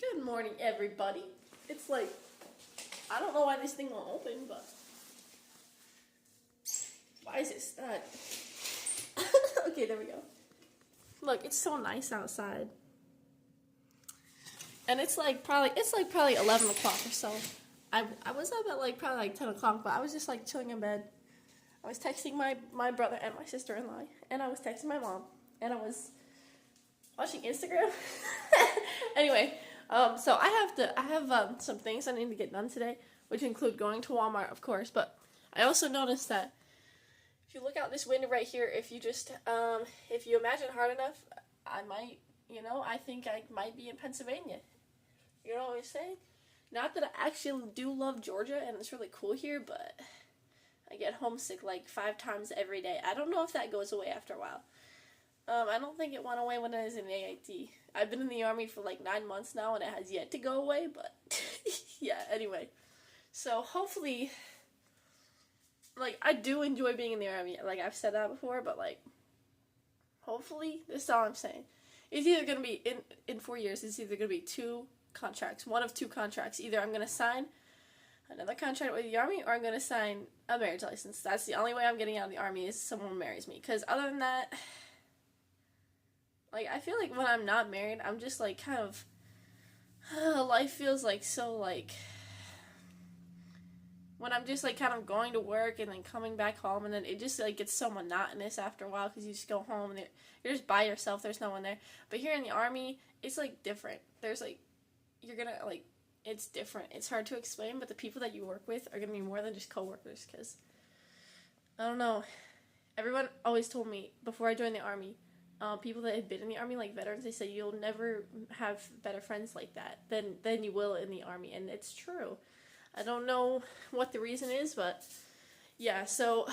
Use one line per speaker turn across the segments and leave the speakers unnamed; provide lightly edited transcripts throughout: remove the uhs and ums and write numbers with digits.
Good morning, everybody. It's like, I don't know why this thing won't open, but why is it stuck? Okay, there we go. Look, it's so nice outside. And it's probably 11 o'clock or so. I was up at probably 10 o'clock, but I was just chilling in bed. I was texting my brother and my sister-in-law, and I was texting my mom, and I was watching Instagram. Anyway, so I have some things I need to get done today, which include going to Walmart, of course, but I also noticed that if you look out this window right here, if you imagine hard enough, I think I might be in Pennsylvania. You know what I'm saying? Not that I actually do love Georgia, and it's really cool here, but I get homesick 5 times every day. I don't know if that goes away after a while. I don't think it went away when I was in AIT. I've been in the Army for 9 months now, and it has yet to go away, but yeah, anyway. So hopefully, I do enjoy being in the Army. I've said that before, but hopefully, this is all I'm saying. It's either going to be, in 4 years, it's either going to be 2 contracts, one of 2 contracts. Either I'm going to sign another contract with the Army, or I'm going to sign a marriage license. That's the only way I'm getting out of the Army, is someone marries me. Because other than that, I feel like when I'm not married, I'm just kind of, life feels so when I'm just kind of going to work and then coming back home, and then it just gets so monotonous after a while, because you just go home and you're just by yourself, there's no one there. But here in the Army, it's different. There's you're gonna it's different. It's hard to explain, but the people that you work with are gonna be more than just coworkers, because I don't know, everyone always told me before I joined the Army, people that had been in the Army, veterans, they say you'll never have better friends like that than you will in the Army, and it's true. I don't know what the reason is, but yeah, so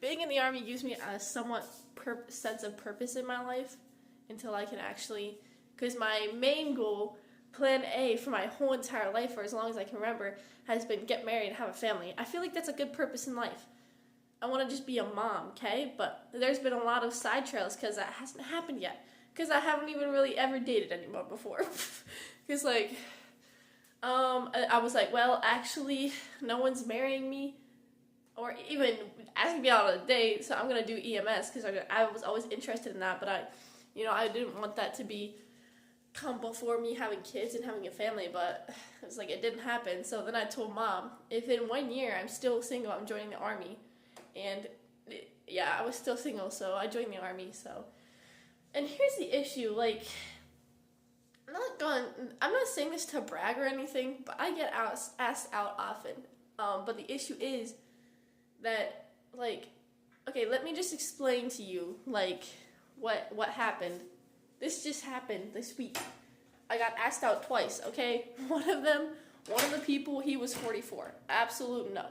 being in the Army gives me a somewhat sense of purpose in my life until I can actually, because my main goal, plan A for my whole entire life, for as long as I can remember, has been get married and have a family. I feel like that's a good purpose in life. I want to just be a mom, okay? But there's been a lot of side trails because that hasn't happened yet. Because I haven't even really ever dated anyone before. Because, I was well, actually, no one's marrying me or even asking me out on a date, so I'm going to do EMS because I was always interested in that, but I didn't want that to come before me having kids and having a family, but it was it didn't happen. So then I told Mom, if in 1 year I'm still single, I'm joining the Army. And yeah, I was still single, so I joined the Army. So, and here's the issue, I'm not saying this to brag or anything, but I get asked out often. But the issue is that, okay, let me just explain to you, what happened. This just happened this week. I got asked out twice, okay? One of the people, he was 44. Absolute no.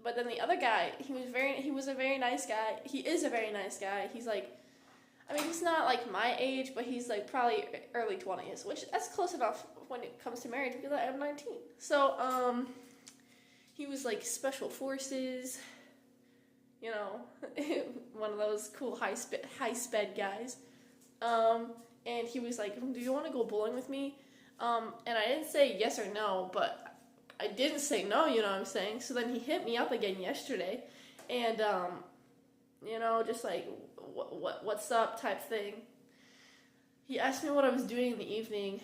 But then the other guy, he was a very nice guy. He is a very nice guy. He's he's not my age, but he's probably early 20s, which that's close enough when it comes to marriage because I am 19. So, he was special forces, one of those cool high sped guys. And he was do you want to go bowling with me? And I didn't say yes or no, but I didn't say no, you know what I'm saying? So then he hit me up again yesterday, and, just what's up type thing. He asked me what I was doing in the evening,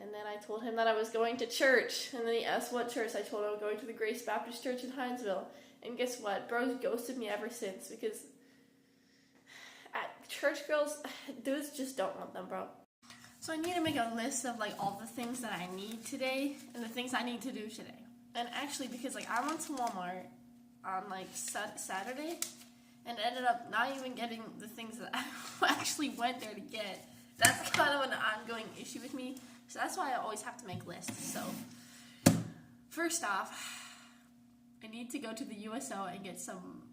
and then I told him that I was going to church, and then he asked what church. I told him I was going to the Grace Baptist Church in Hinesville, and guess what? Bro's ghosted me ever since, because church girls, dudes just don't want them, bro. So I need to make a list of all the things that I need today and the things I need to do today. And actually, because I went to Walmart on Saturday and ended up not even getting the things that I actually went there to get. That's kind of an ongoing issue with me. So that's why I always have to make lists. So first off, I need to go to the USO and get some,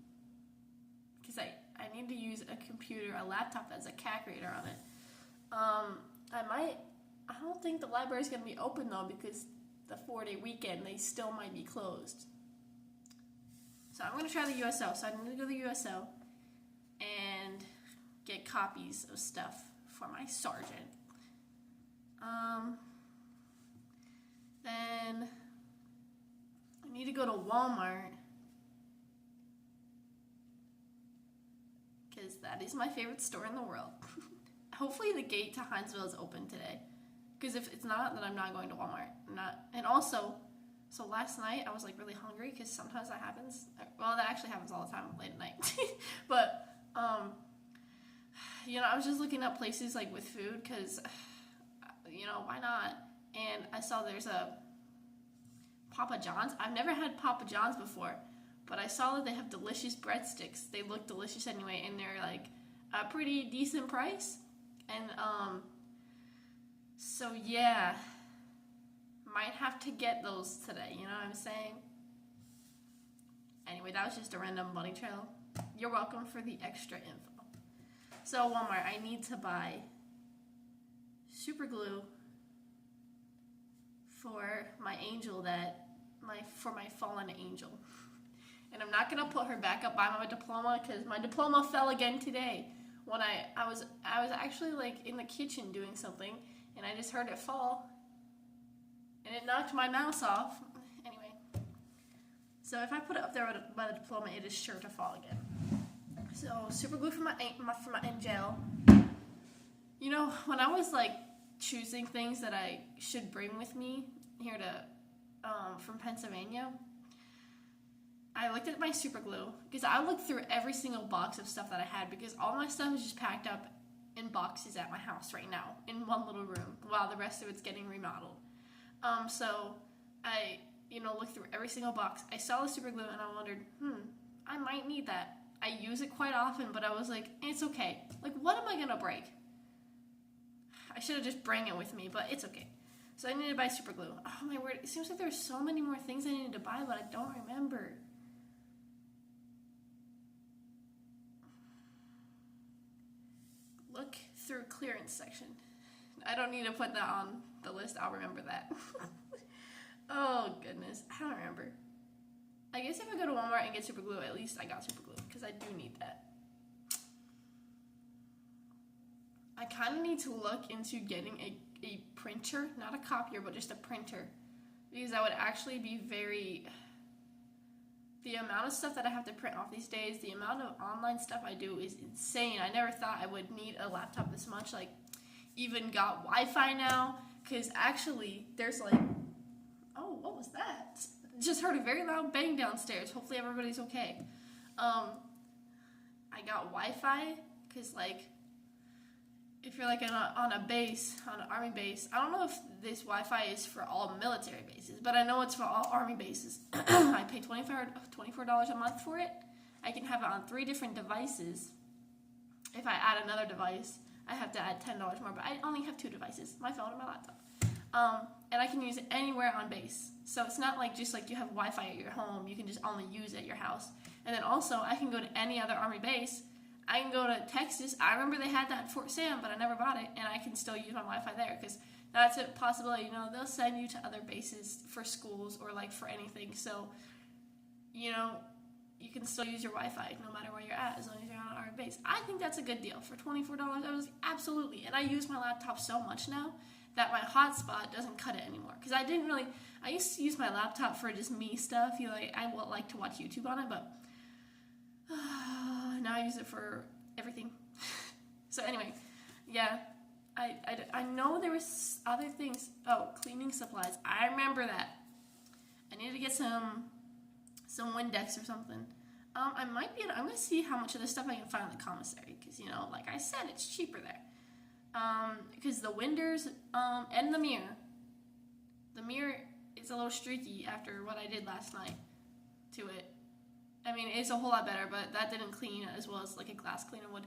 because I need to use a laptop that has a calculator on it. I don't think the library's going to be open, though, because the 4-day weekend, they still might be closed. So I'm going to try the USO. So I'm going to go to the USO and get copies of stuff for my sergeant. go to Walmart because that is my favorite store in the world. Hopefully the gate to Hinesville is open today. Because if it's not, then I'm not going to Walmart. And also, so last night I was like really hungry because sometimes that happens. Well, that actually happens all the time late at night. But, you know, I was just looking up places like with food because, you know, why not? And I saw there's a Papa John's. I've never had Papa John's before, but I saw that they have delicious breadsticks. They look delicious anyway, and they're like a pretty decent price. And, so yeah, might have to get those today, you know what I'm saying? Anyway, that was just a random bunny trail. You're welcome for the extra info. So Walmart, I need to buy super glue for my angel for my fallen angel. And I'm not gonna put her back up by my diploma because my diploma fell again today. When I was actually like in the kitchen doing something, and I just heard it fall, and it knocked my mouse off. Anyway, so if I put it up there by the diploma, it is sure to fall again. So super glue for my angel. You know, when I was like choosing things that I should bring with me here to from Pennsylvania, I looked at my super glue because I looked through every single box of stuff that I had because all my stuff is just packed up in boxes at my house right now in one little room while the rest of it's getting remodeled. So I, you know, looked through every single box. I saw the super glue and I wondered, I might need that. I use it quite often, but I was like, it's okay. Like, what am I gonna break? I should have just bring it with me, but it's okay. So I needed to buy super glue. Oh my word, it seems like there's so many more things I needed to buy, but I don't remember. Look through clearance section. I don't need to put that on the list. I'll remember that. Oh, goodness. I don't remember. I guess if I go to Walmart and get super glue, at least I got super glue, because I do need that. I kind of need to look into getting a printer, not a copier, but just a printer, because that would actually be very... The amount of stuff that I have to print off these days, the amount of online stuff I do is insane. I never thought I would need a laptop this much. Like, even got Wi-Fi now, because actually there's like, oh, what was that? Just heard a very loud bang downstairs. Hopefully everybody's okay. I got Wi-Fi, because like, if you're like on a base, on an army base, I don't know if this Wi-Fi is for all military bases, but I know it's for all army bases. I pay $24 a month for it. I can have it on 3 different devices. If I add another device, I have to add $10 more, but I only have 2 devices, my phone and my laptop. And I can use it anywhere on base. So it's not like just like you have Wi-Fi at your home, you can just only use it at your house. And then also, I can go to any other army base. I can go to Texas. I remember they had that at Fort Sam, but I never bought it, and I can still use my Wi-Fi there, because that's a possibility. You know, they'll send you to other bases for schools or, like, for anything. So, you know, you can still use your Wi-Fi no matter where you're at, as long as you're on our base. I think that's a good deal. For $24, I was absolutely. And I use my laptop so much now that my hotspot doesn't cut it anymore. Because I used to use my laptop for just me stuff. You know, like, I would like to watch YouTube on it, but... now I use it for everything. So anyway, yeah, I know there was other things. Oh, cleaning supplies. I remember that. I need to get some Windex or something. I'm going to see how much of this stuff I can find in the commissary, because, you know, like I said, it's cheaper there. Because the windows, and the mirror is a little streaky after what I did last night to it. I mean, it's a whole lot better, but that didn't clean as well as like a glass cleaner would.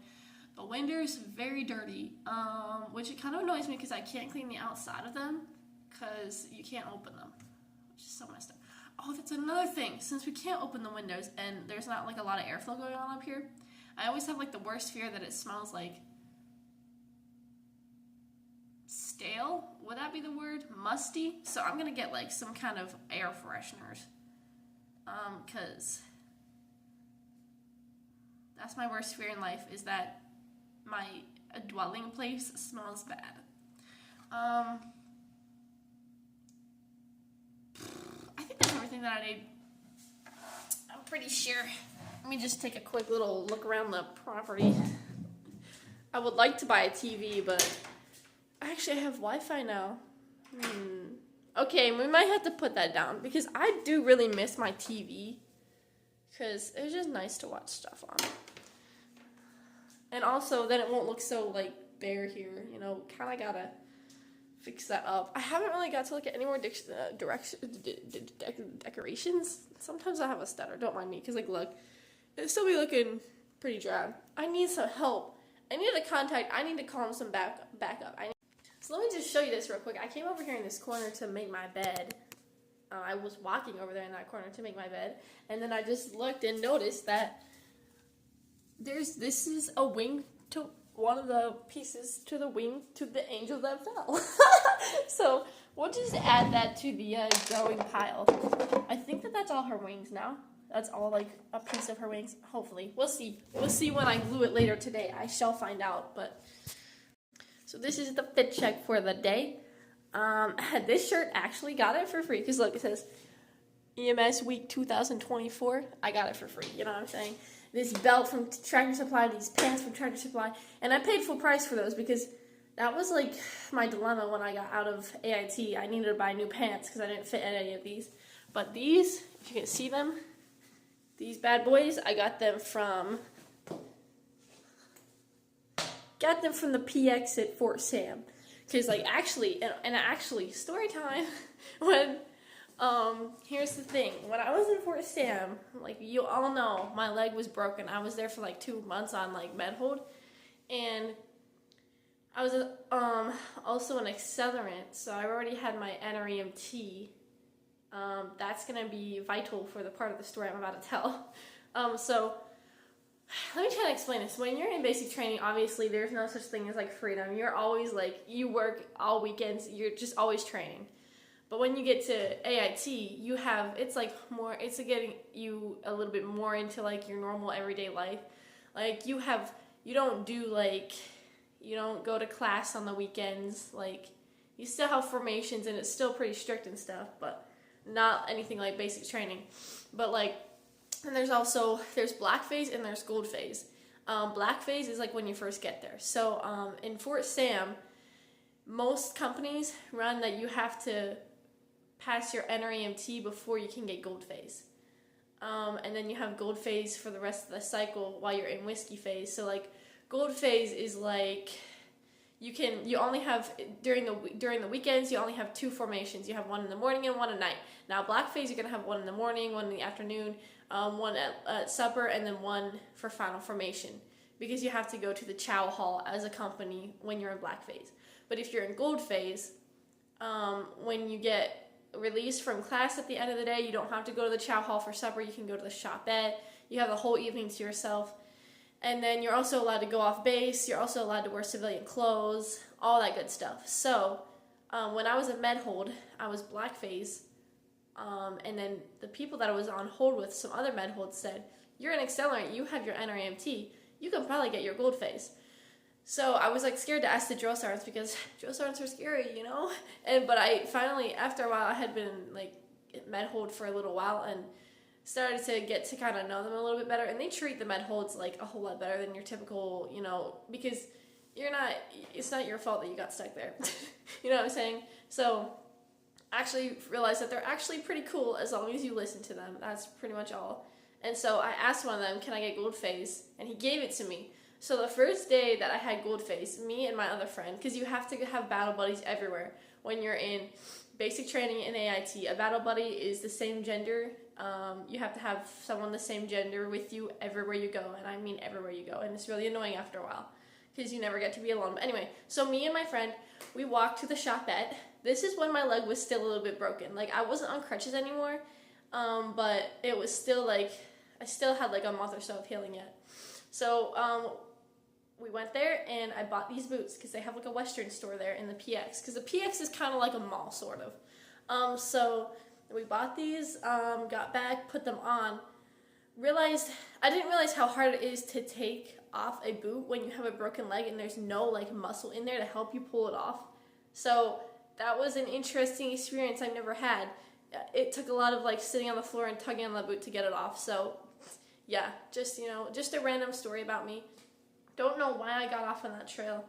The windows, very dirty, which it kind of annoys me because I can't clean the outside of them because you can't open them, which is so messed up. Oh, that's another thing. Since we can't open the windows and there's not like a lot of airflow going on up here, I always have like the worst fear that it smells like stale. Would that be the word? Musty? So I'm going to get like some kind of air fresheners, because... That's my worst fear in life, is that my dwelling place smells bad. I think that's everything that I need pretty sure. Let me just take a quick little look around the property. I would like to buy a TV, but actually I have Wi-Fi now. Okay, we might have to put that down because I do really miss my TV because it's just nice to watch stuff on. And also, then it won't look so, like, bare here, you know, kind of gotta fix that up. I haven't really got to look at any more decorations. Sometimes I have a stutter, don't mind me, because, like, look, it'll still be looking pretty drab. I need some help. I need to call him some backup. So let me just show you this real quick. I came over here in this corner to make my bed. I was walking over there in that corner to make my bed, and then I just looked and noticed that this is a wing to one of the pieces to the wing to the angel that fell. So we'll just add that to the growing pile. I think that's all her wings now. That's all like a piece of her wings. Hopefully, we'll see. We'll see when I glue it later today. I shall find out. But so this is the fit check for the day. This shirt actually got it for free because look, it says EMS Week 2024. I got it for free. You know what I'm saying? This belt from Tractor Supply, these pants from Tractor Supply, and I paid full price for those because that was like my dilemma when I got out of AIT. I needed to buy new pants because I didn't fit in any of these. But these, if you can see them, these bad boys, I got them from the PX at Fort Sam. Because like actually, story time, when here's the thing. When I was in Fort Sam, like you all know, my leg was broken. I was there for like 2 months on like med hold, and I was also an accelerant, so I already had my NREMT. That's gonna be vital for the part of the story I'm about to tell. So let me try to explain this. When you're in basic training, obviously there's no such thing as like freedom. You're always like, you work all weekends. You're just always training. But when you get to AIT, you have, it's like more, it's getting you a little bit more into like your normal everyday life. Like you don't go to class on the weekends. Like you still have formations and it's still pretty strict and stuff, but not anything like basic training. But like, and there's black phase and there's gold phase. Black phase is like when you first get there. So in Fort Sam, most companies run that you have to pass your NREMT before you can get gold phase. And then you have gold phase for the rest of the cycle while you're in whiskey phase. So like gold phase is like you only have during the weekends you only have 2 formations. You have one in the morning and one at night. Now black phase you're gonna have one in the morning, one in the afternoon, one at supper, and then one for final formation because you have to go to the chow hall as a company when you're in black phase. But if you're in gold phase, when you get released from class at the end of the day, you don't have to go to the chow hall for supper. You can go to the shopette. You have the whole evening to yourself. And then you're also allowed to go off base. You're also allowed to wear civilian clothes, all that good stuff. So when I was in med hold, I was black phase. And then the people that I was on hold with, some other med holds said, you're an accelerant, you have your NREMT, you can probably get your gold phase. So I was like scared to ask the drill sergeants because drill sergeants are scary, you know? But I finally, after a while, I had been like med hold for a little while and started to get to kind of know them a little bit better. And they treat the med holds like a whole lot better than your typical, you know, because it's not your fault that you got stuck there. You know what I'm saying? So I actually realized that they're actually pretty cool as long as you listen to them. That's pretty much all. And so I asked one of them, can I get gold phase? And he gave it to me. So the first day that I had gold phase, me and my other friend, because you have to have battle buddies everywhere when you're in basic training in AIT. A battle buddy is the same gender. You have to have someone the same gender with you everywhere you go, and I mean everywhere you go. And it's really annoying after a while because you never get to be alone. But anyway, so me and my friend, we walked to the shopette. This is when my leg was still a little bit broken. Like I wasn't on crutches anymore, but it was still like I still had like a month or so of healing yet. So we went there and I bought these boots because they have like a Western store there in the PX because the PX is kind of like a mall sort of. So we bought these, got back, put them on, I didn't realize how hard it is to take off a boot when you have a broken leg and there's no like muscle in there to help you pull it off. So that was an interesting experience I've never had. it took a lot of like sitting on the floor and tugging on the boot to get it off. So yeah, just, you know, just a random story about me. Don't know why I got off on that trail.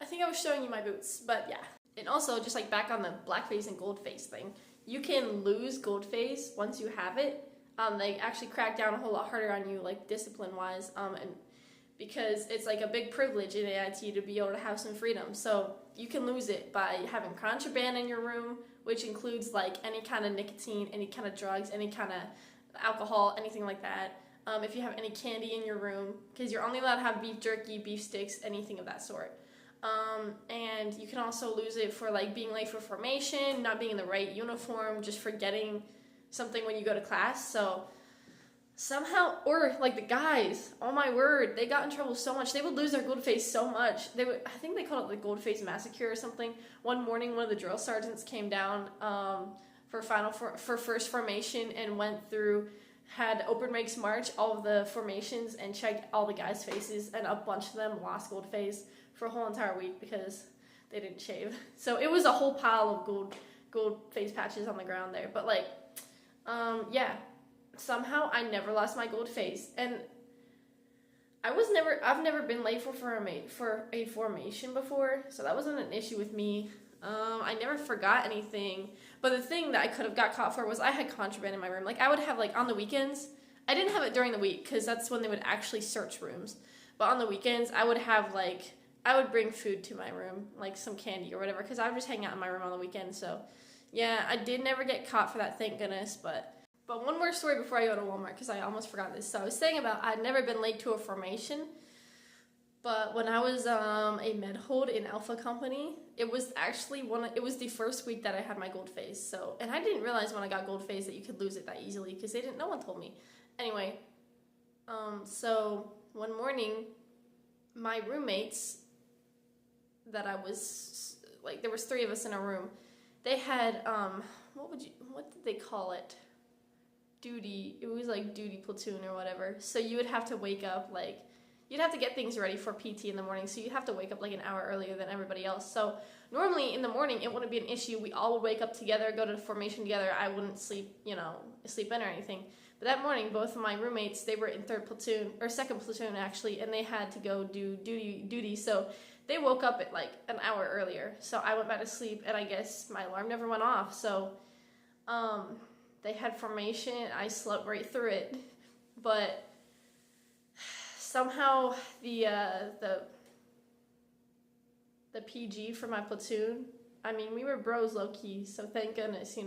I think I was showing you my boots, but yeah. And also, just like back on the blackface and goldface thing, you can lose goldface once you have it. They actually crack down a whole lot harder on you, like discipline-wise, and because it's like a big privilege in AIT to be able to have some freedom. So you can lose it by having contraband in your room, which includes like any kind of nicotine, any kind of drugs, any kind of alcohol, anything like that. If you have any candy in your room, because you're only allowed to have beef jerky, beef sticks, anything of that sort. And you can also lose it for like being late for formation, not being in the right uniform, just forgetting something when you go to class. So somehow, or like the guys, oh my word, they got in trouble so much. They would lose their gold face so much. I think they called it the gold face massacre or something. One morning, one of the drill sergeants came down for first formation and went through, had open ranks march all of the formations and checked all the guys' faces, and a bunch of them lost gold face for a whole entire week because they didn't shave. So it was a whole pile of gold face patches on the ground there. But like, yeah, somehow I never lost my gold face, and I've never been late for a formation before, so that wasn't an issue with me. I never forgot anything, but the thing that I could have got caught for was I had contraband in my room. Like, I would have, like, on the weekends, I didn't have it during the week, because that's when they would actually search rooms, but on the weekends, I would have, like, I would bring food to my room, like some candy or whatever, because I would just hang out in my room on the weekend. So yeah, I did never get caught for that, thank goodness. But one more story before I go to Walmart, because I almost forgot this. So I was saying about I'd never been late to a formation, but when I was a med hold in Alpha Company, it was actually it was the first week that I had my gold face. So, and I didn't realize when I got gold face that you could lose it that easily, because no one told me. Anyway, so one morning, my roommates that I was, like, there was 3 of us in a room. They had, what did they call it? Duty. It was like duty platoon or whatever. So you would have to wake up, like, you'd have to get things ready for PT in the morning. So you'd have to wake up like an hour earlier than everybody else. So normally in the morning, it wouldn't be an issue. We all would wake up together, go to formation together. I wouldn't sleep in or anything. But that morning, both of my roommates, they were in 3rd platoon, or 2nd platoon actually, and they had to go do duty. So they woke up at like an hour earlier. So I went back to sleep, and I guess my alarm never went off. So they had formation. I slept right through it. But somehow the PG for my platoon, I mean, we were bros low-key, so thank goodness, you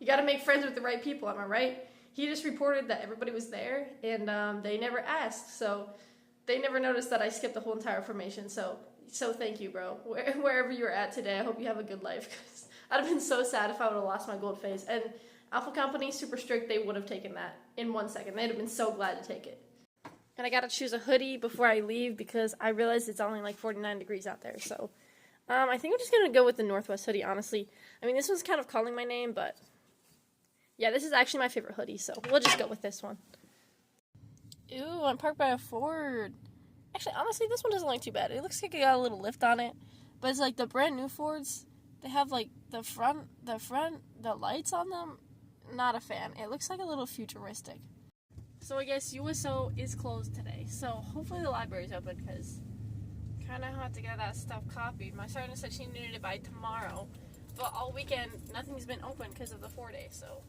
gotta make friends with the right people, am I right? He just reported that everybody was there, and they never asked, so they never noticed that I skipped the whole entire formation, so thank you, bro. Wherever you're at today, I hope you have a good life, because I'd have been so sad if I would have lost my gold face. And Alpha Company, super strict, they would have taken that in 1 second. They'd have been so glad to take it. And I gotta choose a hoodie before I leave, because I realized it's only like 49 degrees out there, so I think I'm just gonna go with the Northwest hoodie, honestly. I mean, this one's kind of calling my name, but yeah, this is actually my favorite hoodie, so we'll just go with this one. Ooh, I'm parked by a Ford. Actually, honestly, this one doesn't look too bad. It looks like it got a little lift on it, but it's like the brand new Fords, they have like the lights on them. Not a fan. It looks like a little futuristic. So I guess USO is closed today, so hopefully the library's open, because kind of have to get that stuff copied. My sergeant said she needed it by tomorrow, but all weekend nothing's been open because of the 4-day, so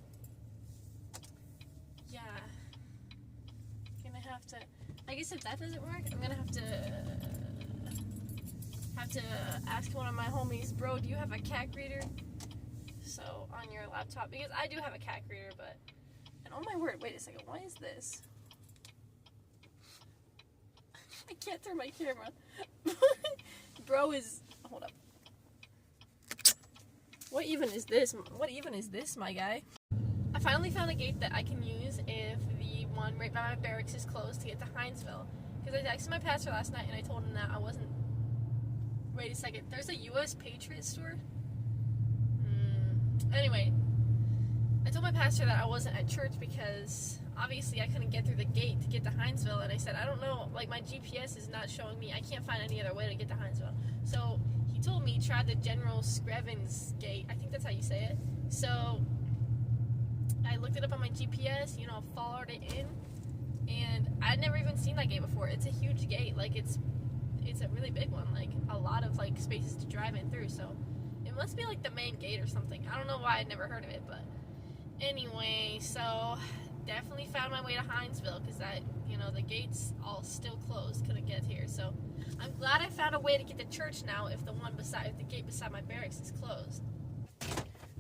yeah, gonna have to, I guess if that doesn't work, I'm gonna have to ask one of my homies, bro, do you have a CAC reader? So on your laptop, because I do have a CAC reader, but, and oh my word, wait a second, what is this? I can't turn my camera. Bro is, hold up. What even is this? What even is this, my guy? I finally found a gate that I can use if the one right by my barracks is closed to get to Hinesville. Because I texted my pastor last night and I told him that I wasn't... Wait a second, there's a U.S. Patriot store? Anyway, I told my pastor that I wasn't at church because obviously I couldn't get through the gate to get to Hinesville, and I said, I don't know, like my GPS is not showing me, I can't find any other way to get to Hinesville. So he told me try the General Screvens gate, I think that's how you say it. So I looked it up on my GPS, you know, followed it in, and I'd never even seen that gate before. It's a huge gate, like it's a really big one, like a lot of like spaces to drive in through, so it must be like the main gate or something. I don't know why I'd never heard of it, but anyway, so definitely found my way to Hinesville, because that, you know, the gates all still closed, couldn't get here, so I'm glad I found a way to get to church now if the gate beside my barracks is closed.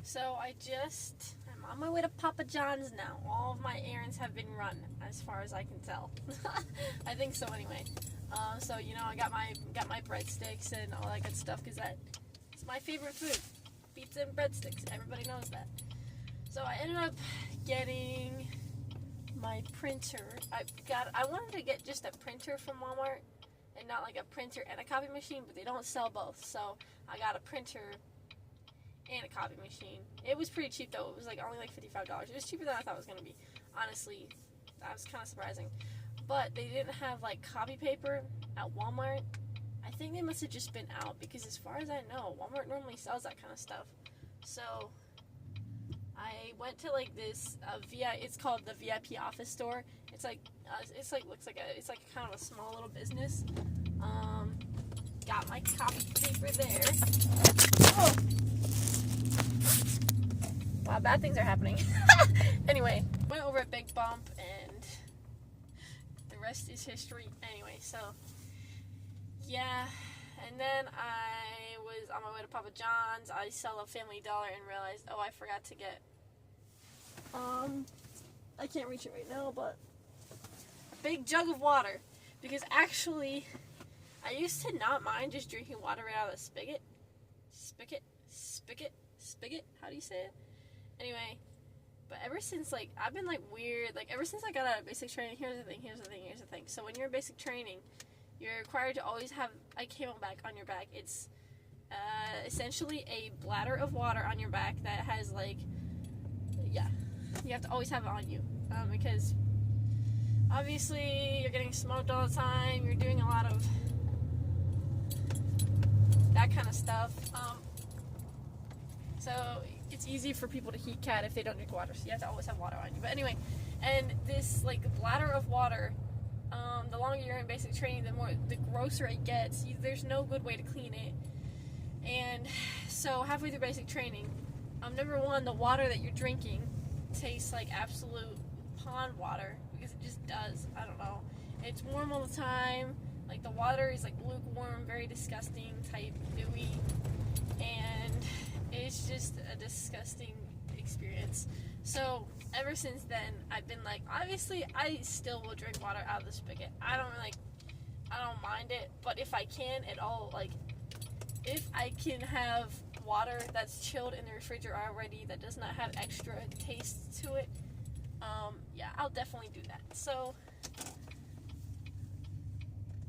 So I'm on my way to Papa John's now. All of my errands have been run, as far as I can tell. I think so anyway. So, you know, I got my breadsticks and all that good stuff, because it's my favorite food. Pizza and breadsticks. Everybody knows that. So I ended up getting my printer. I wanted to get just a printer from Walmart and not like a printer and a copy machine, but they don't sell both. So I got a printer and a copy machine. It was pretty cheap though. It was like only like $55. It was cheaper than I thought it was going to be. Honestly, that was kind of surprising. But they didn't have like copy paper at Walmart. I think they must have just been out, because as far as I know, Walmart normally sells that kind of stuff. So I went to like this it's called the VIP office store. It's like kind of a small little business. Got my copy paper there. Oh, wow, bad things are happening. Anyway, went over a big bump, and the rest is history. Anyway, so yeah, and then I was on my way to Papa John's. I saw a Family Dollar and realized, oh, I forgot to get I can't reach it right now, but a big jug of water, because actually I used to not mind just drinking water right out of the spigot. How do you say it? Anyway, but ever since, like, I've been, like, weird, like, ever since I got out of basic training, here's the thing. So when you're in basic training, you're required to always have a camelback on your back. It's essentially a bladder of water on your back that has, like, yeah, you have to always have it on you, because obviously you're getting smoked all the time, you're doing a lot of that kind of stuff, so it's easy for people to heat cat if they don't drink water, so you have to always have water on you. But anyway, and this, like, bladder of water, the longer you're in basic training, the grosser it gets. There's no good way to clean it. And so halfway through basic training, number one, the water that you're drinking tastes like absolute pond water, because it just does. I don't know. It's warm all the time. Like, the water is like lukewarm, very disgusting type, dewy, and it's just a disgusting experience. So ever since then, I've been like, obviously I still will drink water out of the spigot. I don't mind it, but if I can at all, like, if I can have water that's chilled in the refrigerator already that does not have extra taste to it, yeah, I'll definitely do that. So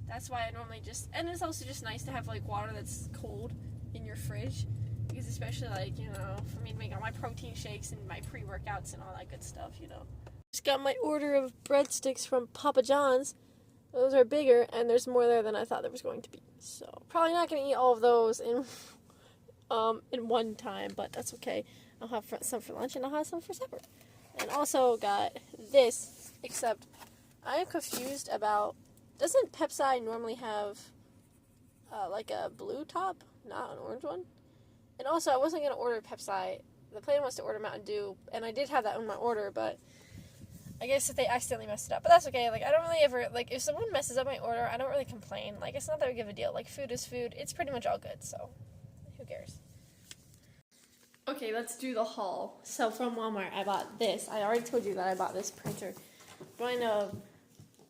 that's why I normally and it's also just nice to have, like, water that's cold in your fridge, because especially, like, you know, for me to make all my protein shakes and my pre-workouts and all that good stuff, you know. Just got my order of breadsticks from Papa John's. Those are bigger, and there's more there than I thought there was going to be. So probably not going to eat all of those in one time, but that's okay. I'll have some for lunch, and I'll have some for supper. And also got this, except I am confused about, doesn't Pepsi normally have like a blue top, not an orange one? And also, I wasn't going to order Pepsi. The plan was to order Mountain Dew, and I did have that in my order, but I guess if they accidentally messed it up. But that's okay. Like, I don't really ever, like, if someone messes up my order, I don't really complain. Like, it's not that big of a deal. Like, food is food. It's pretty much all good, so who cares? Okay, let's do the haul. So, from Walmart, I bought this. I already told you that I bought this printer. I'm going to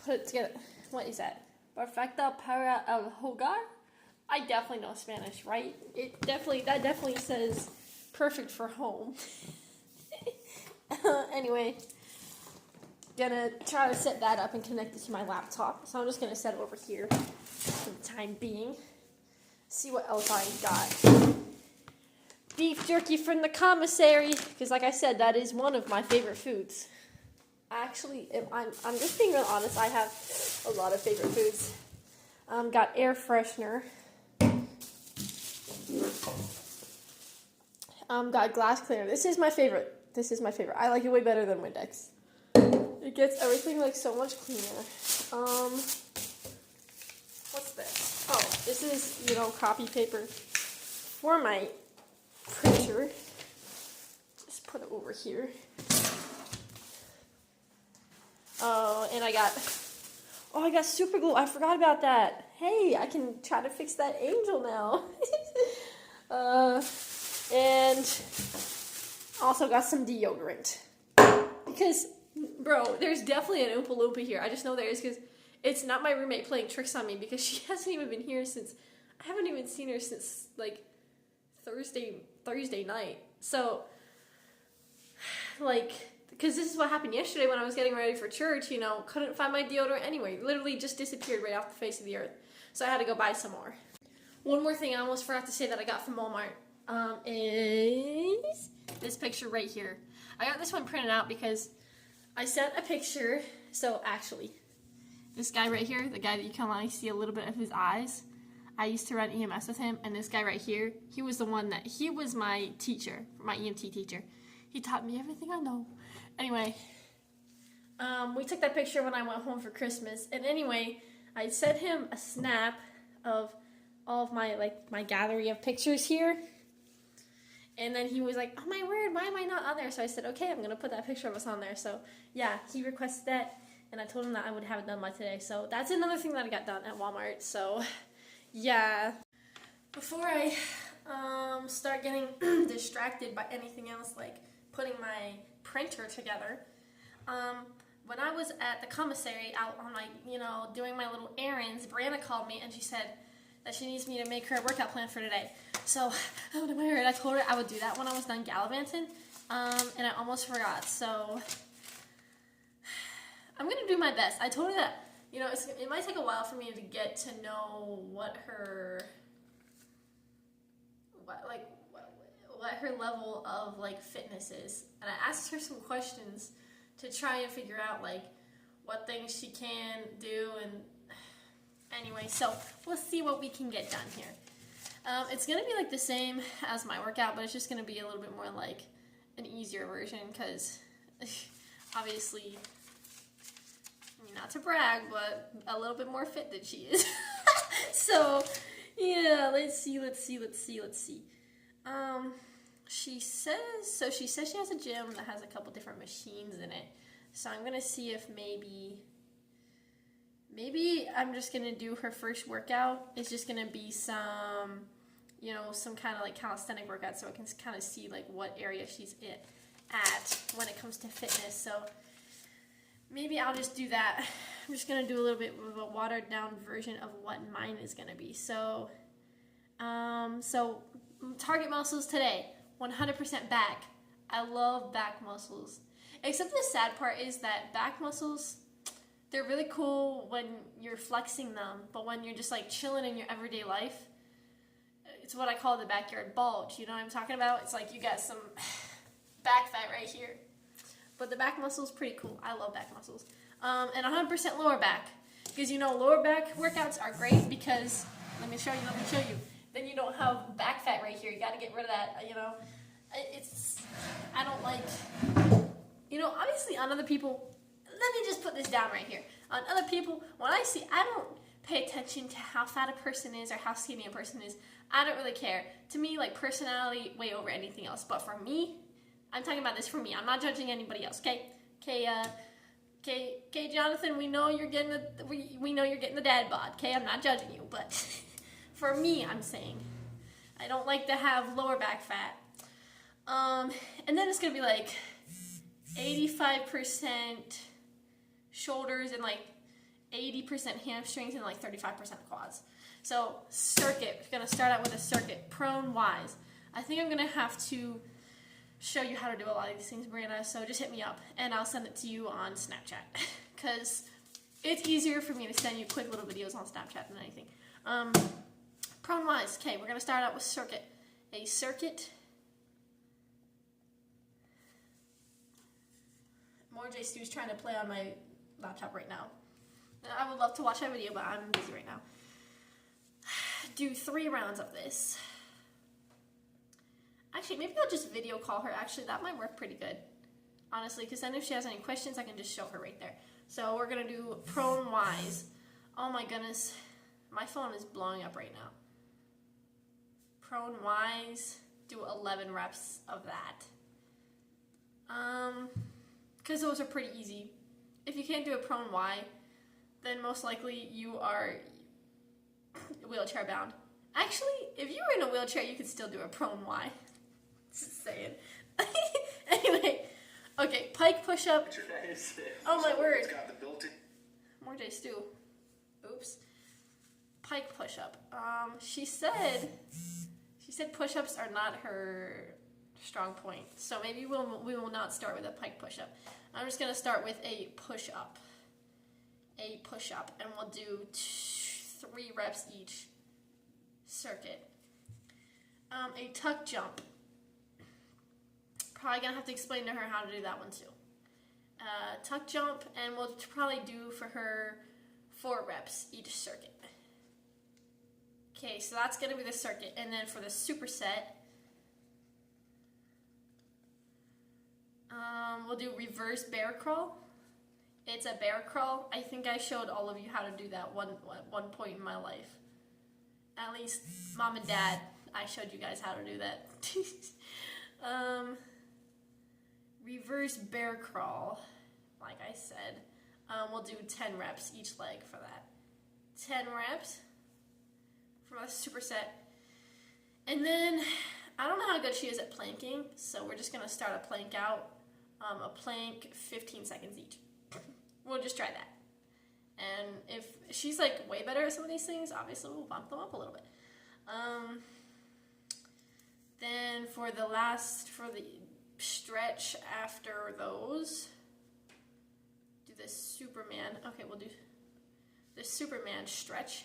put it together. What is that? Perfecta para el hogar? I definitely know Spanish, right? That definitely says perfect for home. Anyway, gonna try to set that up and connect it to my laptop. So I'm just gonna set it over here for the time being. See what else I got. Beef jerky from the commissary, because like I said, that is one of my favorite foods. Actually, if I'm just being real honest, I have a lot of favorite foods. Got air freshener. Got glass cleaner. This is my favorite this is my favorite. I like it way better than Windex. It gets everything like so much cleaner. What's this? Oh, this is, you know, copy paper for my printer. Just put it over here. Oh, and I got super glue. I forgot about that. Hey, I can try to fix that angel now. And also got some deodorant. Because, bro, there's definitely an Oompa Loompa here. I just know there is because it's not my roommate playing tricks on me because she hasn't even been here since, I haven't even seen her since, like, Thursday night. So, like, because this is what happened yesterday when I was getting ready for church, you know, couldn't find my deodorant anyway. Literally just disappeared right off the face of the earth. So I had to go buy some more. One more thing I almost forgot to say that I got from Walmart is this picture right here. I got this one printed out because I sent a picture. So actually, this guy right here, the guy that you can only see a little bit of his eyes, I used to run EMS with him. And this guy right here, he was my teacher, my EMT teacher. He taught me everything I know. Anyway, we took that picture when I went home for Christmas. And anyway, I sent him a snap of all of my gallery of pictures here. And then he was like, oh my word, why am I not on there? So I said, okay, I'm going to put that picture of us on there. So yeah, he requested that. And I told him that I would have it done by today. So that's another thing that I got done at Walmart. So yeah. Before I start getting distracted by anything else, like putting my printer together, when I was at the commissary out on my, you know, doing my little errands, Brianna called me and she said that she needs me to make her a workout plan for today. So I told her I would do that when I was done gallivanting, and I almost forgot. So I'm gonna do my best. I told her that, you know, it might take a while for me to get to know what her level of like fitness is, and I asked her some questions to try and figure out like what things she can do. And anyway, so we'll see what we can get done here. It's gonna be like the same as my workout, but it's just gonna be a little bit more like an easier version because obviously, I mean, not to brag, but a little bit more fit than she is. So yeah, let's see. She says she has a gym that has a couple different machines in it. So I'm gonna see if maybe I'm just gonna do her first workout. It's just gonna be some, you know, some kind of like calisthenic workout, so I can kind of see like what area she's at when it comes to fitness. So maybe I'll just do that. I'm just gonna do a little bit of a watered down version of what mine is gonna be. So, so target muscles today, 100% back. I love back muscles. Except the sad part is that back muscles, they're really cool when you're flexing them, but when you're just like chilling in your everyday life, it's what I call the backyard bulge. You know what I'm talking about? It's like you got some back fat right here. But the back muscle's pretty cool. I love back muscles. And 100% lower back. Because, you know, lower back workouts are great because, let me show you. Then you don't have back fat right here. You got to get rid of that, you know. I don't like, you know, obviously on other people, let me just put this down right here. On other people, I don't pay attention to how fat a person is or how skinny a person is. I don't really care. To me, like, personality way over anything else. But for me, I'm talking about this for me. I'm not judging anybody else, okay? Okay, Jonathan, we know you're getting the dad bod, okay? I'm not judging you, but for me, I'm saying I don't like to have lower back fat. And then it's gonna be like 85% shoulders and like 80% hamstrings and like 35% quads. So circuit, we're gonna start out with a circuit, prone wise. I think I'm gonna have to show you how to do a lot of these things, Brianna, so just hit me up and I'll send it to you on Snapchat because it's easier for me to send you quick little videos on Snapchat than anything. Prone wise, okay, we're gonna start out with circuit. A circuit. More J Stu's trying to play on my laptop right now. I would love to watch that video, but I'm busy right now. Do 3 rounds of this. Actually, maybe I'll just video call her. Actually, that might work pretty good. Honestly, because then if she has any questions, I can just show her right there. So we're going to do prone Y's. Oh my goodness. My phone is blowing up right now. Prone Y's. Do 11 reps of that. Because those are pretty easy. If you can't do a prone Y, then most likely you are wheelchair bound. Actually, if you were in a wheelchair, you could still do a prone Y. Just saying. Anyway, okay, pike push-up. Oh my word. More J Stew. Oops. Pike push-up. She said push-ups are not her strong point. So maybe we will not start with a pike push-up. I'm just going to start with a push-up. A push-up. And we'll do 3 reps each circuit. A tuck jump. Probably going to have to explain to her how to do that one too. Tuck jump, and we'll probably do for her 4 reps each circuit. Okay, so that's going to be the circuit. And then for the superset, we'll do reverse bear crawl. It's a bear crawl. I think I showed all of you how to do that at one point in my life. At least mom and dad, I showed you guys how to do that. Reverse bear crawl, like I said. We'll do 10 reps each leg for that. 10 reps for the superset. And then, I don't know how good she is at planking, so we're just going to start a plank out. A plank, 15 seconds each. We'll just try that. And if she's like way better at some of these things, obviously we'll bump them up a little bit. Then for the stretch after those, do the Superman. Okay, we'll do the Superman stretch.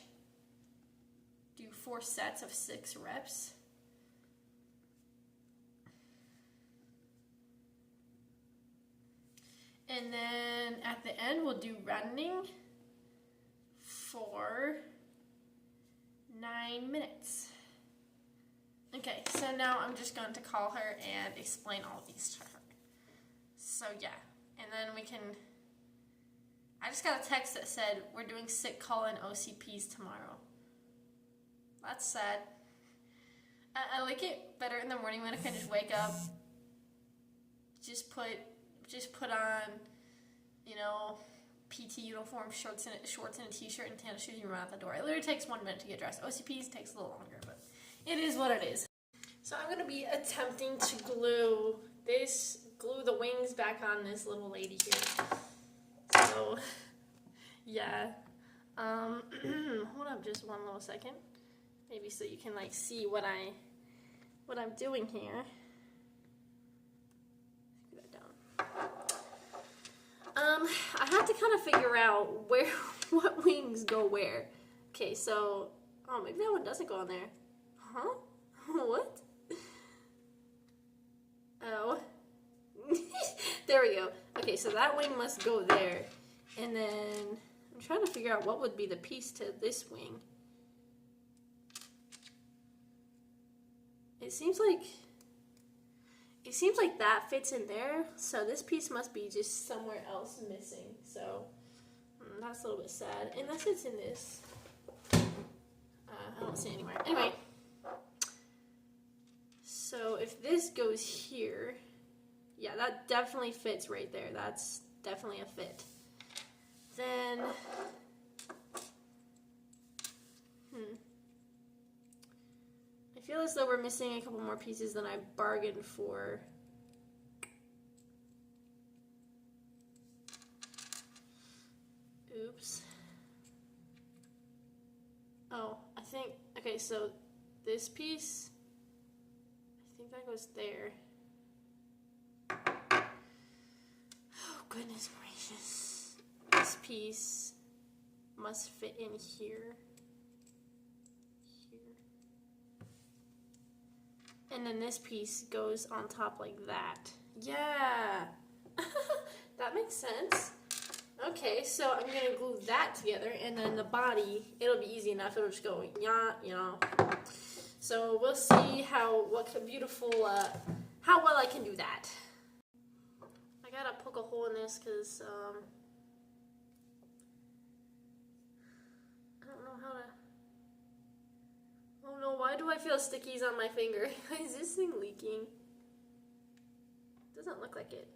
Do 4 sets of 6 reps. And then at the end, we'll do running for 9 minutes. Okay, so now I'm just going to call her and explain all of these to her. So yeah, and then we can, I just got a text that said, we're doing sick call and OCPs tomorrow. That's sad. I like it better in the morning when I can just wake up, just put on, you know, PT uniform, shorts and a t-shirt and tennis shoes, and you run out the door. It literally takes 1 minute to get dressed. OCPs takes a little longer, but it is what it is. So I'm going to be attempting to glue the wings back on this little lady here. So, yeah. Hold up just one little second. Maybe so you can like see what I'm doing here. Put that down. I have to kind of figure out what wings go where. Okay, so, oh, maybe that one doesn't go on there. Huh? What? Oh. There we go. Okay, so that wing must go there. And then I'm trying to figure out what would be the piece to this wing. It seems like that fits in there, so this piece must be just somewhere else missing. So that's a little bit sad. Unless it's in this. I don't see it anywhere. Anyway, so if this goes here, yeah, that definitely fits right there. That's definitely a fit. Then, I feel as though we're missing a couple more pieces than I bargained for. Oops. Oh, I think, okay, so this piece, I think that goes there. Oh, goodness gracious. This piece must fit in here. And then this piece goes on top like that. Yeah! That makes sense. Okay, so I'm going to glue that together, and then the body, it'll be easy enough. It'll just go, yeah, you know. So we'll see how well I can do that. I gotta poke a hole in this because I don't know how to. Oh no, why do I feel stickies on my finger? Is this thing leaking? Doesn't look like it.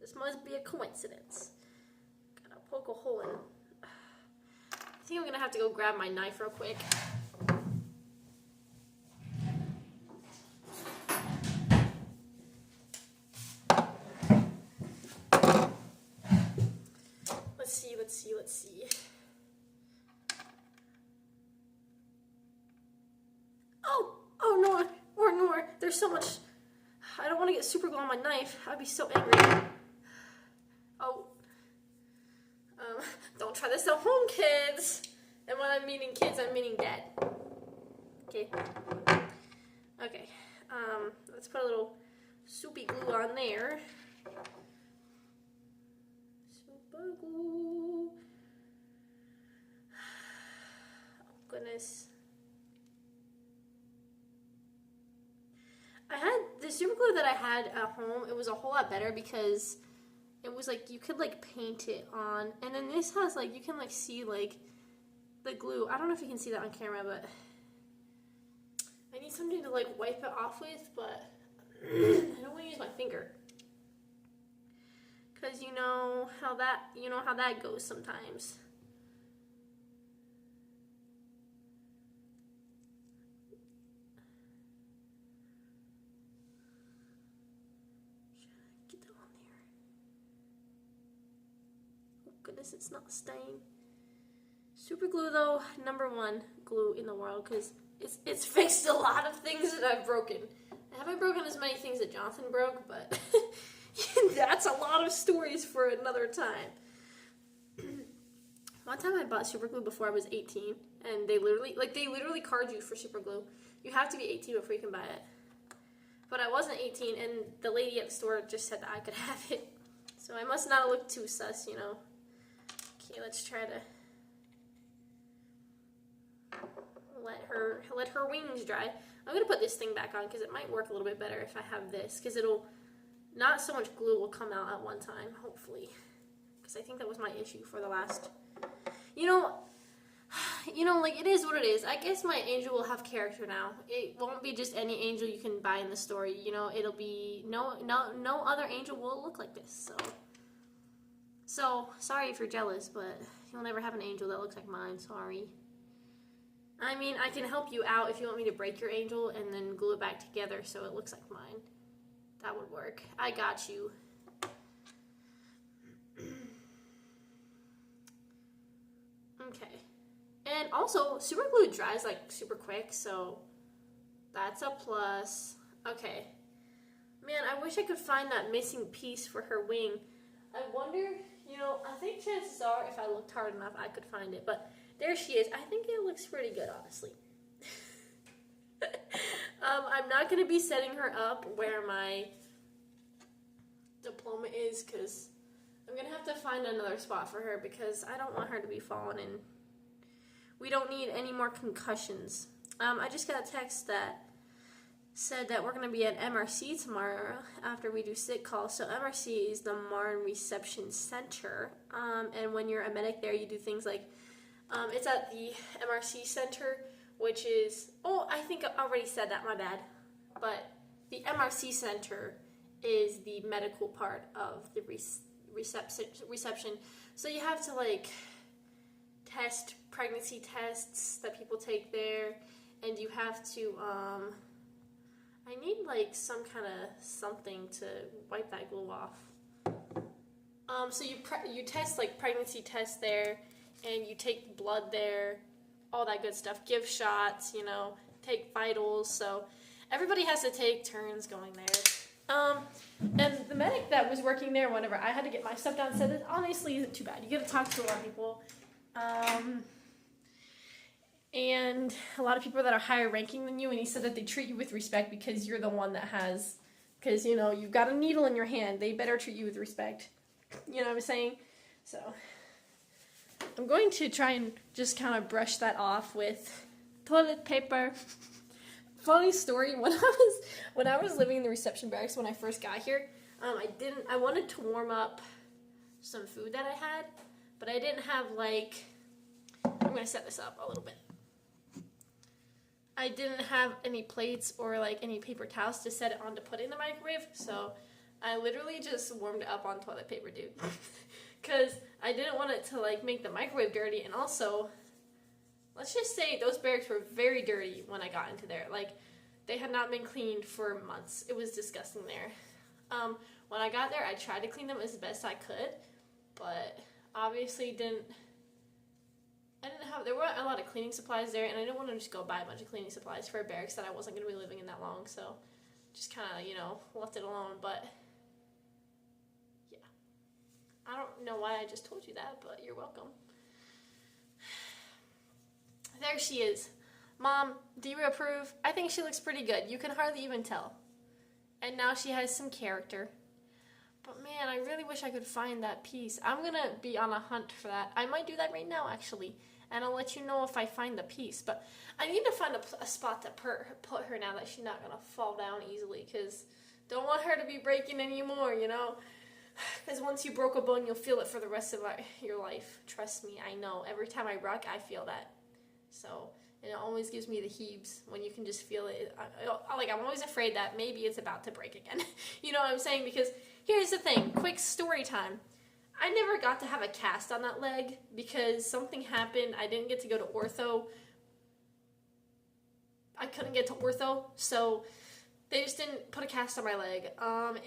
This must be a coincidence. Gotta poke a hole in. I think I'm gonna have to go grab my knife real quick. Let's see. Oh, Nor. There's so much. I don't want to get super glue on my knife. I'd be so angry. Oh. Don't try this at home, kids. And when I'm meaning kids, I'm meaning dad. Okay. Okay. Let's put a little soupy glue on there. Super glue. Oh, goodness. The super glue that I had at home, it was a whole lot better because it was like you could like paint it on, and then this has like you can like see like the glue. I don't know if you can see that on camera, but I need something to like wipe it off with, but I don't want to use my finger because you know how that goes sometimes. Goodness, it's not staying. Super glue though, #1 glue in the world because it's fixed a lot of things that I've broken. I haven't broken as many things that Jonathan broke, but that's a lot of stories for another time. One time I bought super glue before I was 18, and they literally card you for super glue. You have to be 18 before you can buy it. But I wasn't 18, and the lady at the store just said that I could have it. So I must not look too sus, you know. Okay, let's try to let her wings dry. I'm gonna put this thing back on because it might work a little bit better if I have this, because it'll not so much glue will come out at one time, hopefully, because I think that was my issue for the last. You know, like it is what it is. I guess my angel will have character now. It won't be just any angel you can buy in the story. You know, it'll be no other angel will look like this. So sorry if you're jealous, but you'll never have an angel that looks like mine. Sorry. I mean, I can help you out if you want me to break your angel and then glue it back together so it looks like mine. That would work. I got you. Okay. And also, super glue dries like super quick, so that's a plus. Okay. Man, I wish I could find that missing piece for her wing. I wonder, you know, I think chances are if I looked hard enough I could find it, but there she is. I think it looks pretty good, honestly. I'm not going to be setting her up where my diploma is because I'm going to have to find another spot for her because I don't want her to be falling in. We don't need any more concussions. I just got a text that said that we're going to be at MRC tomorrow after we do sick calls. So MRC is the Marne Reception Center. And when you're a medic there, you do things like, it's at the MRC Center, which is, I think I already said that, my bad. But the MRC Center is the medical part of the reception. So you have to, like, test pregnancy tests that people take there, and you have to, I need, like, some kind of something to wipe that glue off. So you test, like, pregnancy tests there, and you take blood there, all that good stuff. Give shots, you know, take vitals. So everybody has to take turns going there. And the medic that was working there whenever I had to get my stuff done said it honestly isn't too bad. You get to talk to a lot of people. And a lot of people that are higher ranking than you, and he said that they treat you with respect because you're the one that has, because, you know, you've got a needle in your hand. They better treat you with respect. You know what I'm saying? So I'm going to try and just kind of brush that off with toilet paper. funny story. When I was living in the reception barracks when I first got here, I wanted to warm up some food that I had, but I didn't have like, I'm gonna set this up a little bit. I didn't have any plates or like any paper towels to set it on to put in the microwave, so I literally just warmed it up on toilet paper, dude. Because I didn't want it to like make the microwave dirty, and also, let's just say those barracks were very dirty when I got into there. Like, they had not been cleaned for months. It was disgusting there. When I got there, I tried to clean them as best I could, but obviously there weren't a lot of cleaning supplies there, and I didn't want to just go buy a bunch of cleaning supplies for a barracks that I wasn't going to be living in that long, so just kind of, left it alone. But yeah, I don't know why I just told you that, but you're welcome. There she is. Mom, do you approve? I think she looks pretty good. You can hardly even tell. And now she has some character. But man, I really wish I could find that piece. I'm going to be on a hunt for that. I might do that right now, actually. And I'll let you know if I find the piece. But I need to find a spot to put her now that she's not going to fall down easily. Because don't want her to be breaking anymore, Because once you broke a bone, you'll feel it for the rest of your life. Trust me, I know. Every time I rock, I feel that. So, and it always gives me the heaves when you can just feel it. I'm always afraid that maybe it's about to break again. You know what I'm saying? Because here's the thing. Quick story time. I never got to have a cast on that leg because something happened. I didn't get to go to ortho. I couldn't get to ortho, so they just didn't put a cast on my leg. And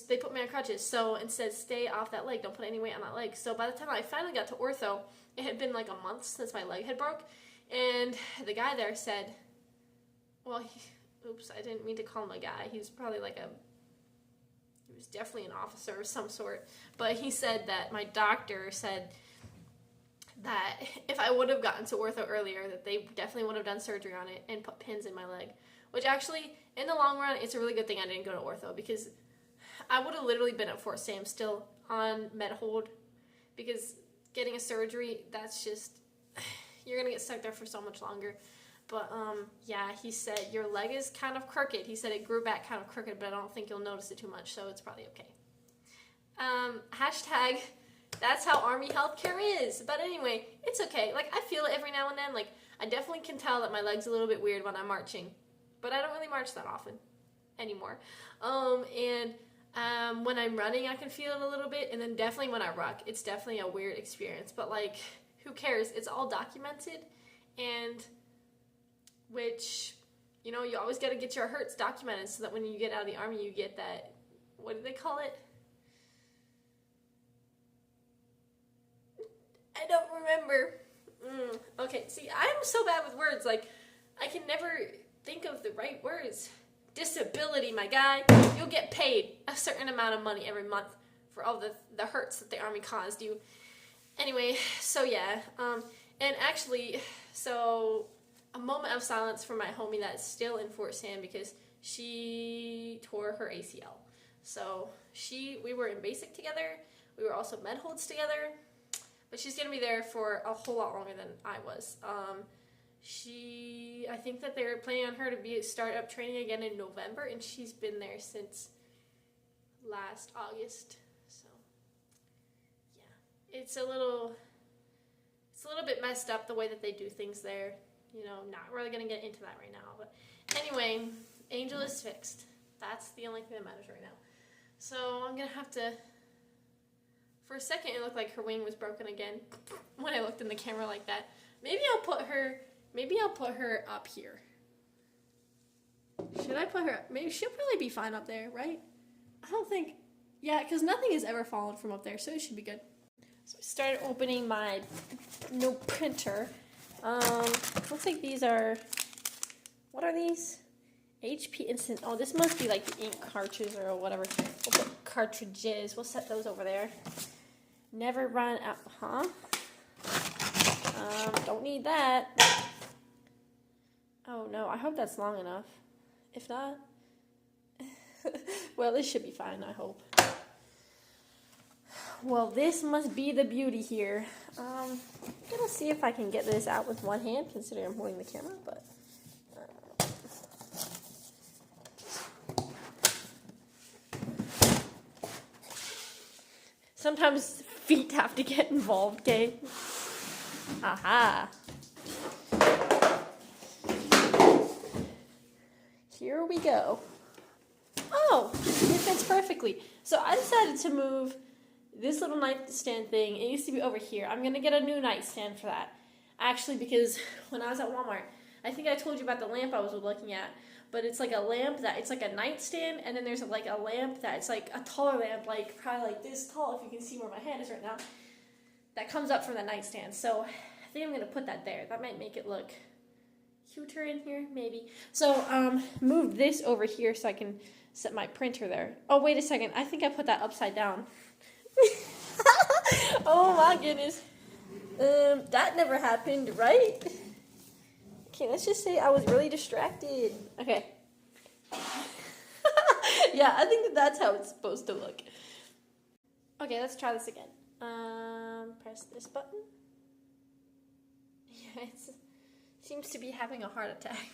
they put me on crutches. So instead, stay off that leg. Don't put any weight on that leg. So by the time I finally got to ortho, it had been like a month since my leg had broke. And the guy there said, oops, I didn't mean to call him a guy. He was probably he was definitely an officer of some sort. But he said that my doctor said that if I would have gotten to ortho earlier, that they definitely would have done surgery on it and put pins in my leg. Which actually, in the long run, it's a really good thing I didn't go to ortho, because I would have literally been at Fort Sam still on med hold, because getting a surgery, that's just, you're going to get stuck there for so much longer. But, yeah, he said, your leg is kind of crooked. He said it grew back kind of crooked, but I don't think you'll notice it too much, so it's probably okay. Hashtag, that's how Army healthcare is. But anyway, it's okay. Like, I feel it every now and then. Like, I definitely can tell that my leg's a little bit weird when I'm marching. But I don't really march that often anymore. When I'm running, I can feel it a little bit. And then definitely when I ruck, it's definitely a weird experience. But, like, who cares? It's all documented. And which, you always got to get your hurts documented so that when you get out of the Army, you get that, what do they call it? I don't remember. Okay, see, I'm so bad with words. Like, I can never think of the right words. Disability, my guy. You'll get paid a certain amount of money every month for all the hurts that the Army caused you. Anyway, so yeah. And actually, so a moment of silence for my homie that's still in Fort Sam, because she tore her ACL. So we were in basic together. We were also med holds together. But she's going to be there for a whole lot longer than I was. I think that they're planning on her to start up training again in November, and she's been there since last August. So, yeah. It's a little bit messed up the way that they do things there. Not really going to get into that right now. But anyway, Angel is fixed. That's the only thing that matters right now. So I'm going to have to... For a second, it looked like her wing was broken again when I looked in the camera like that. Maybe I'll put her up here. Should I put her... Maybe she'll probably be fine up there, right? I don't think... Yeah, because nothing has ever fallen from up there, so it should be good. So I started opening my new printer. Looks like these are... What are these? HP Instant... Oh, this must be like the ink cartridges or whatever. We'll put cartridges. We'll set those over there. Never run out... Huh? Don't need that. Oh, no. I hope that's long enough. If not... Well, this should be fine, I hope. Well, this must be the beauty here. I'm gonna see if I can get this out with one hand, considering I'm holding the camera, but... Sometimes feet have to get involved, okay? Aha. Here we go. Oh, it fits perfectly. So I decided to move this little nightstand thing. It used to be over here. I'm going to get a new nightstand for that. Actually, because when I was at Walmart, I think I told you about the lamp I was looking at. But it's like a lamp that, it's like a nightstand, and then there's like a lamp that's like a taller lamp, like probably like this tall, if you can see where my hand is right now, that comes up from the nightstand. So I think I'm going to put that there. That might make it look cuter in here, maybe. So move this over here so I can set my printer there. Oh, wait a second. I think I put that upside down. Oh my goodness. That never happened, right? Okay, let's just say I was really distracted. Okay. Yeah, I think that's how it's supposed to look. Okay, let's try this again. Press this button. Yeah, it seems to be having a heart attack.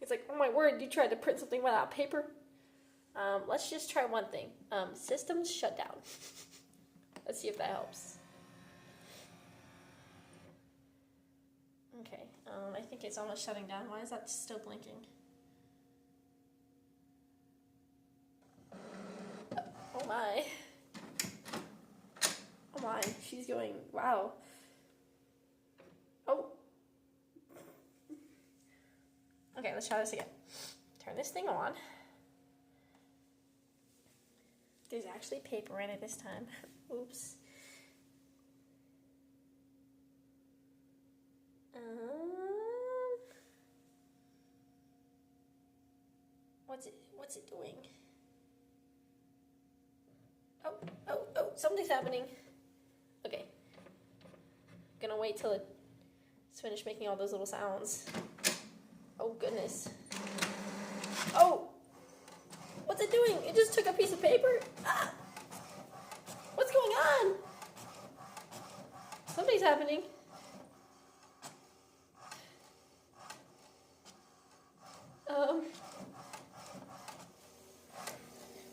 It's like, oh my word, you tried to print something without paper? Let's just try one thing. Systems shut down. Let's see if that helps. Okay, I think it's almost shutting down. Why is that still blinking? Oh my. Oh my, she's going, wow. Oh. Okay, let's try this again. Turn this thing on. There's actually paper in it this time. Oops. What's it doing? Oh, something's happening. Okay. I'm gonna wait till it's finished making all those little sounds. Oh goodness. Oh! What's it doing? It just took a piece of paper? Ah! What's going on? Something's happening.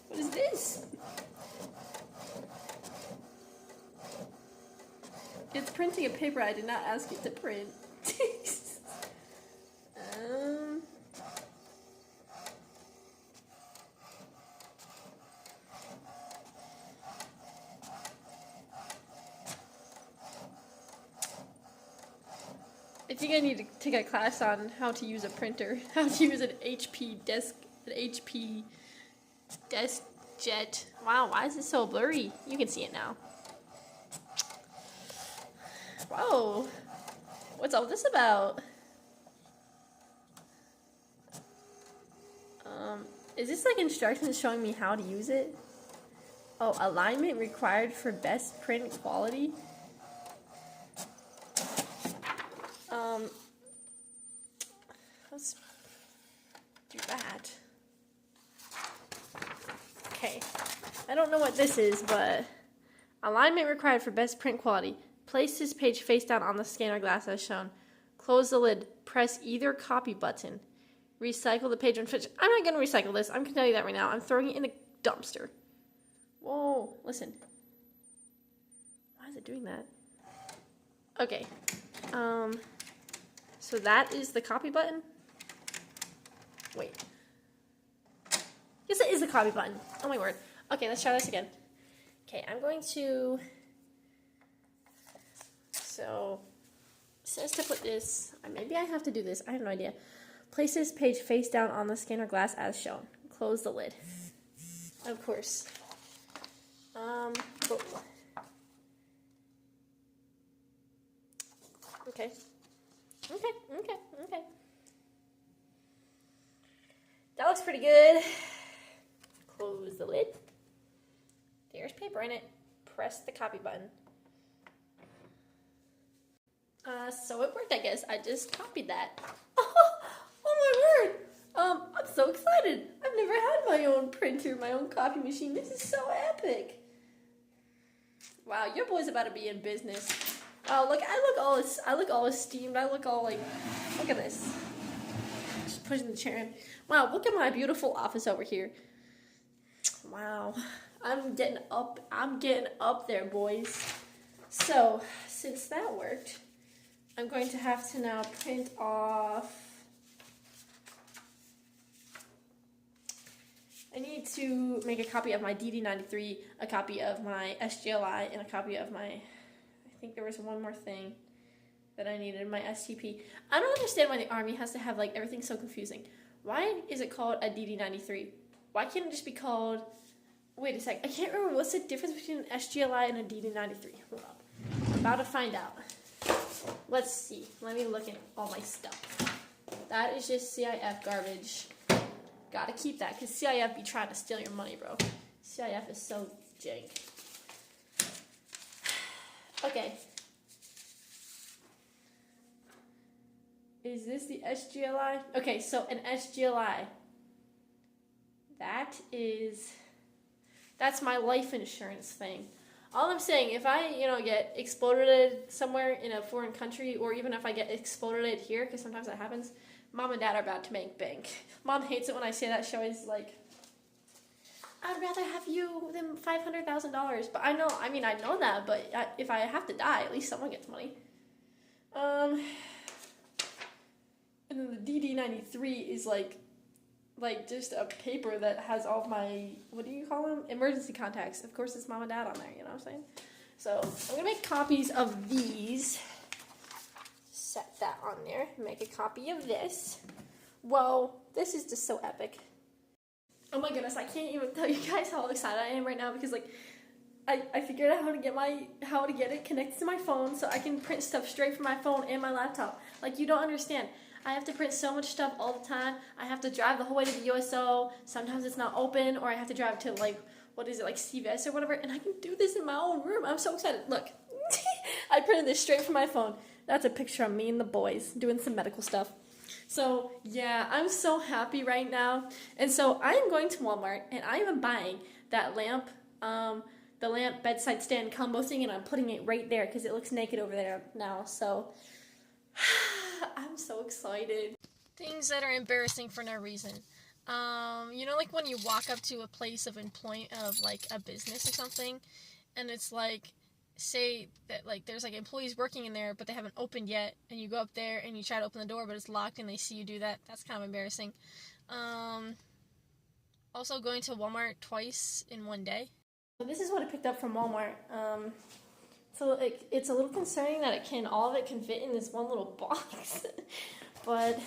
What is this? It's printing a paper I did not ask it to print. I think I need to take a class on how to use a printer, how to use an HP desk jet. Wow, why is it so blurry? You can see it now. Whoa, what's all this about? Is this like instructions showing me how to use it? Oh, alignment required for best print quality. Let's do that. Okay, I don't know what this is, but alignment required for best print quality. Place this page face down on the scanner glass as shown. Close the lid. Press either copy button. Recycle the page when finished. I'm not going to recycle this. I'm going to tell you that right now. I'm throwing it in the dumpster. Whoa, listen. Why is it doing that? Okay. So that is the copy button. Wait. Yes, it is the copy button. Oh my word. Okay, let's try this again. Okay, I'm going to... So, it says to put this... Maybe I have to do this. I have no idea. Place this page face down on the scanner glass as shown. Close the lid. Of course. Oh. Okay. Okay. That looks pretty good. Close the lid. There's paper in it. Press the copy button. So it worked, I guess. I just copied that. Oh my word! I'm so excited. I've never had my own printer, my own copy machine. This is so epic. Wow, your boy's about to be in business. Oh, look, I look all esteemed. I look all like, look at this. Just pushing the chair in. Wow, look at my beautiful office over here. Wow. I'm getting up there, boys. So, since that worked, I'm going to have to now print off. I need to make a copy of my DD93, a copy of my SGLI, and a copy of my, I think there was one more thing that I needed, my STP. I don't understand why the Army has to have like everything so confusing. Why is it called a DD93? Why can't it just be called, wait a sec, I can't remember what's the difference between an SGLI and a DD93. Hold up. I'm about to find out. Let's see. Let me look at all my stuff. That is just CIF garbage. Gotta keep that, because CIF be trying to steal your money, bro. CIF is so jank. Okay. Is this the SGLI? Okay, so an SGLI. That's my life insurance thing. All I'm saying, if I, get exploded somewhere in a foreign country, or even if I get exploded here, because sometimes that happens, Mom and Dad are about to make bank. Mom hates it when I say that. She always like, I'd rather have you than $500,000. But I know that. But if I have to die, at least someone gets money. And then the DD93 is like just a paper that has all of my, what do you call them? Emergency contacts. Of course, it's Mom and Dad on there. You know what I'm saying? So I'm gonna make copies of these. Set that on there. Make a copy of this. Whoa, this is just so epic. Oh my goodness, I can't even tell you guys how excited I am right now, because like I figured out how to get it connected to my phone so I can print stuff straight from my phone and my laptop. Like, you don't understand. I have to print so much stuff all the time. I have to drive the whole way to the USO. Sometimes it's not open, or I have to drive to like CVS or whatever, and I can do this in my own room. I'm so excited. Look. I printed this straight from my phone. That's a picture of me and the boys doing some medical stuff. So, yeah, I'm so happy right now. And so I am going to Walmart, and I am buying that lamp, the lamp bedside stand combo thing, and I'm putting it right there because it looks naked over there now. So, I'm so excited. Things that are embarrassing for no reason. Like when you walk up to a place of employment, of like a business or something, and it's like, say that like there's like employees working in there but they haven't opened yet, and you go up there and you try to open the door but it's locked and they see you do that. That's kind of embarrassing. Also going to Walmart twice in one day. So this is what I picked up from Walmart. So it's a little concerning that all of it can fit in this one little box. But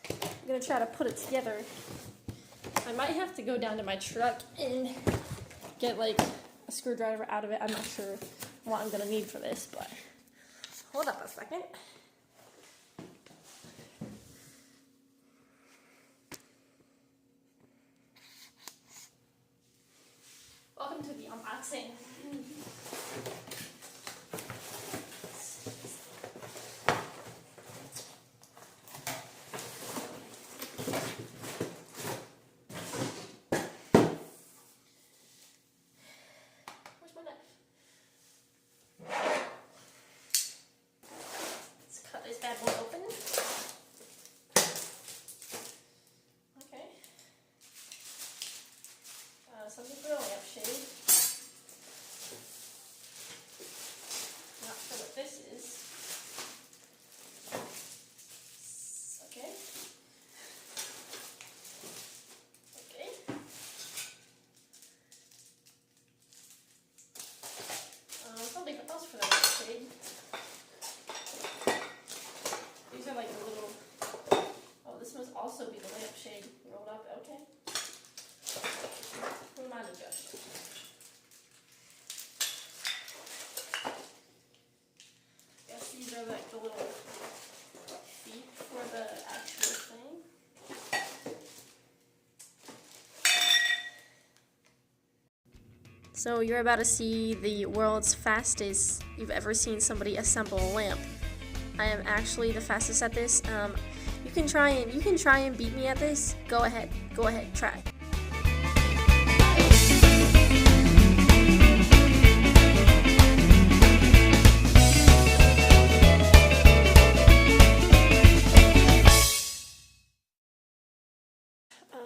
I'm gonna try to put it together. I might have to go down to my truck and get like a screwdriver out of it. I'm not sure what I'm going to need for this, but hold up a second. Welcome to the unboxing. Something for the lamp shade. Not sure what this is. Okay. Something else for the lamp shade. These are like the little. Oh, this must also be the lamp shade rolled up. Okay. Who am I to judge? Guess these are like the little feet for the actual thing. So you're about to see the world's fastest you've ever seen somebody assemble a lamp. I am actually the fastest at this. You can try and beat me at this. Go ahead, try.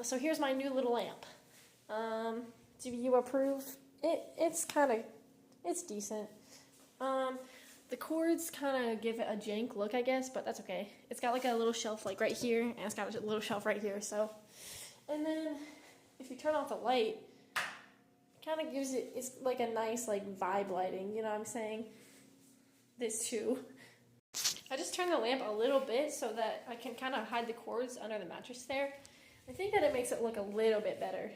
So here's my new little lamp. Do you approve? It's decent. The cords kind of give it a jank look, I guess, but that's okay. It's got like a little shelf like right here, and it's got a little shelf right here, so. And then if you turn off the light, it kind of gives it's like a nice like vibe lighting, you know what I'm saying? This too. I just turned the lamp a little bit so that I can kind of hide the cords under the mattress there. I think that it makes it look a little bit better.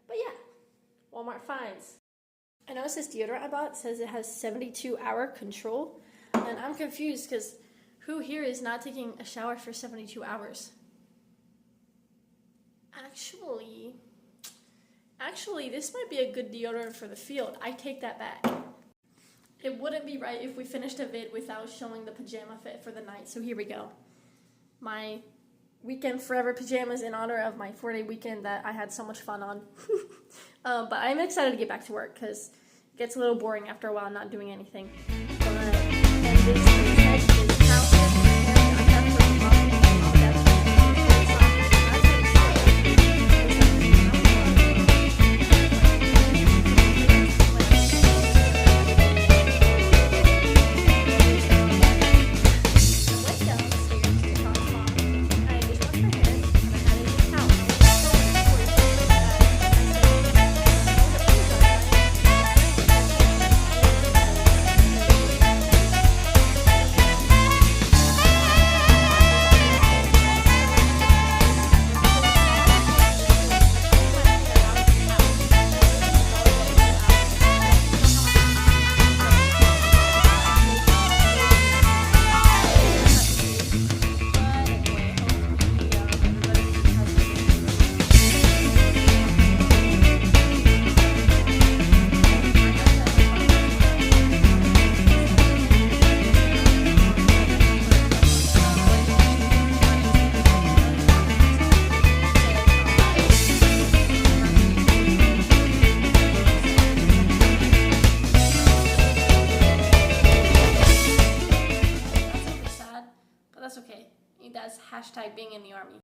But yeah, Walmart finds. I noticed this deodorant I bought says it has 72-hour control, and I'm confused because who here is not taking a shower for 72 hours? Actually, this might be a good deodorant for the field. I take that back. It wouldn't be right if we finished a vid without showing the pajama fit for the night, so here we go. My weekend forever pajamas in honor of my 4-day weekend that I had so much fun on. But I'm excited to get back to work because it gets a little boring after a while not doing anything. And this is that's okay. That's hashtag being in the army.